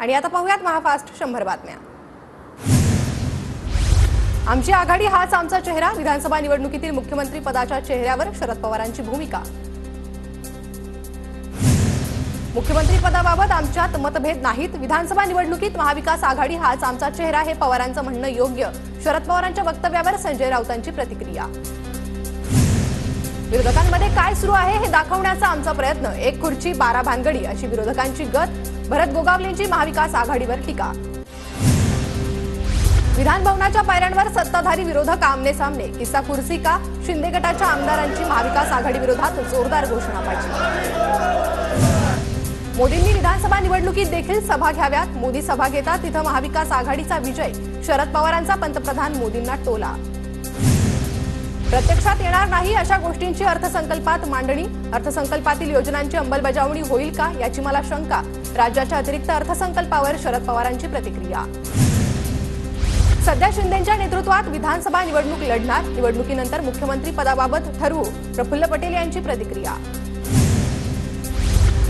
आणि आता पाहूयात महाफास्ट 100 बातम्या। आमची आघाडी हाच आमचा चेहरा, विधानसभा निवडणुकीतील मुख्यमंत्री पदाच्या चेहऱ्यावर शरद पवारांची भूमिका। मुख्यमंत्री पदाबाबत आमच्यात मतभेद नाहीत, विधानसभा निवडणुकीत महाविकास आघाडी हाच आमचा चेहरा हे पवारांचं म्हणणं योग्य। शरद पवारांच्या वक्तव्यावर संजय राऊतांची प्रतिक्रिया। विरोधकांमध्ये काय सुरू आहे हे दाखवण्याचा आमचा प्रयत्न, एक खुर्ची 12 भानगडी अशी विरोधकांची गत। भरत गोगावलेंची महाविकास आघाडीवर टीका। विधान भवनाच्या पायऱ्यांवर सत्ताधारी विरोधक आमने सामने, किस्सा कुर्सी का? शिंदे गटाच्या आमदारांची महाविकास आघाडी विरोधात जोरदार घोषणाबाजी। मोदींनी विधानसभा निवडणुकीत देखील सभा घ्याव्यात, मोदी सभा घेतात तिथं महाविकास आघाडीचा विजय। शरद पवारांचा पंतप्रधान मोदींना टोला। प्रत्यक्षात येणार नाही अशा गोष्टींची अर्थसंकल्पात मांडणी, अर्थसंकल्पातील योजनांची अंमलबजावणी होईल का याची मला शंका। राज्याच्या अतिरिक्त अर्थसंकल्पावर शरद पवारांची प्रतिक्रिया। सध्या शिंदेंच्या नेतृत्वात विधानसभा निवडणूक लढणार, निवडणुकीनंतर मुख्यमंत्री पदाबाबत ठरवू, प्रफुल्ल पटेल यांची प्रतिक्रिया।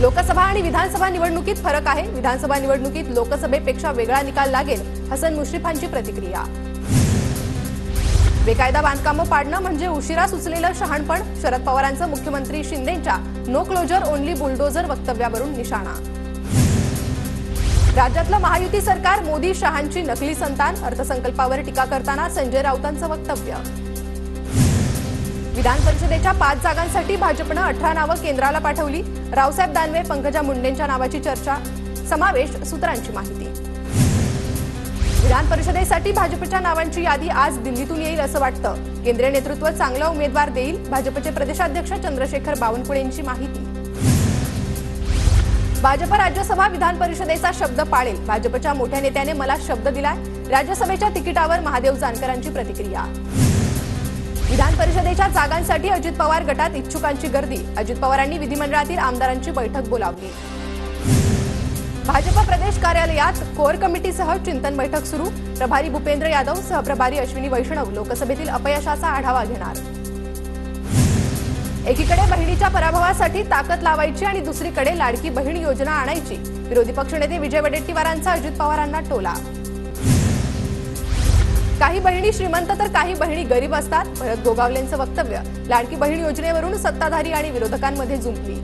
लोकसभा आणि विधानसभा निवडणुकीत फरक आहे, विधानसभा निवडणुकीत लोकसभेपेक्षा वेगळा निकाल लागेल, हसन मुश्रीफांची प्रतिक्रिया। बेकायदा बांधकामं पाडणं म्हणजे उशिरा सुचलेलं शहाणपण, शरद पवारांचं मुख्यमंत्री शिंदेंच्या नो क्लोजर ओनली बुलडोजर वक्तव्यावरून निशाणा। राज्यातलं महायुती सरकार मोदी शहांची नकली संतान, अर्थसंकल्पावर टीका करताना संजय राऊतांचं वक्तव्य। विधान परिषदेच्या 5 जागांसाठी भाजपनं 18 नावं केंद्राला पाठवली, रावसाहेब दानवे पंकजा मुंडेंच्या नावाची चर्चा, समावेश सूत्रांची माहिती। विधान परिषदेसाठी भाजपच्या नावांची यादी आज दिल्लीतून येईल असं वाटतं, केंद्रीय नेतृत्व चांगला उमेदवार देईल, भाजपचे प्रदेशाध्यक्ष चंद्रशेखर बावनकुळेंची माहिती। भाजप राज्यसभा विधान परिषदेचा शब्द पाळेल, भाजपच्या मोठ्या नेत्याने मला शब्द दिलाय, राज्यसभेच्या तिकिटावर महादेव जानकरांची प्रतिक्रिया। विधान परिषदेच्या जागांसाठी अजित पवार गटात इच्छुकांची गर्दी, अजित पवारांनी विधिमंडळातील आमदारांची बैठक बोलावली। भाजप प्रदेश कार्यालयात कोर कमिटीसह चिंतन बैठक सुरू, प्रभारी भूपेंद्र यादव, सहप्रभारी अश्विनी वैष्णव लोकसभेतील अपयशाचा आढावा घेणार। एकीकडे बहिणीच्या पराभवासाठी ताकद लावायची आणि दुसरीकडे लाडकी बहीण योजना आणायची, विरोधी पक्षनेते विजय वडेट्टीवारांचा अजित पवारांना टोला। काही बहिणी श्रीमंत तर काही बहिणी गरीब असतात, भरत गोगावलेंचं वक्तव्य। लाडकी बहीण योजनेवरून सत्ताधारी आणि विरोधकांमध्ये जुंपली।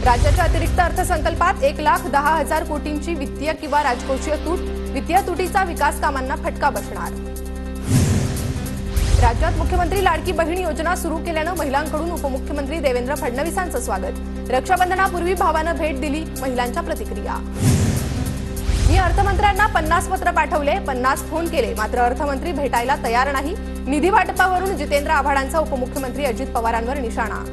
राज्याच्या अतिरिक्त अर्थसंकल्पात 1,10,000 कोटींची वित्तीय किंवा राजकोषीय तूट, वित्तीय तुटीचा विकास कामांना फटका बसणार। राज्यात मुख्यमंत्री लाडकी बहीण योजना सुरू केल्यानं महिलांकडून उपमुख्यमंत्री देवेंद्र फडणवीसांचं स्वागत, रक्षाबंधनापूर्वी भावानं भेट दिली, महिलांच्या प्रतिक्रिया। मी अर्थमंत्र्यांना 50 पत्र पाठवले, 50 फोन केले, मात्र अर्थमंत्री भेटायला तयार नाही, निधी वाटपावरून जितेंद्र आव्हाडांचा उपमुख्यमंत्री अजित पवारांवर निशाणा।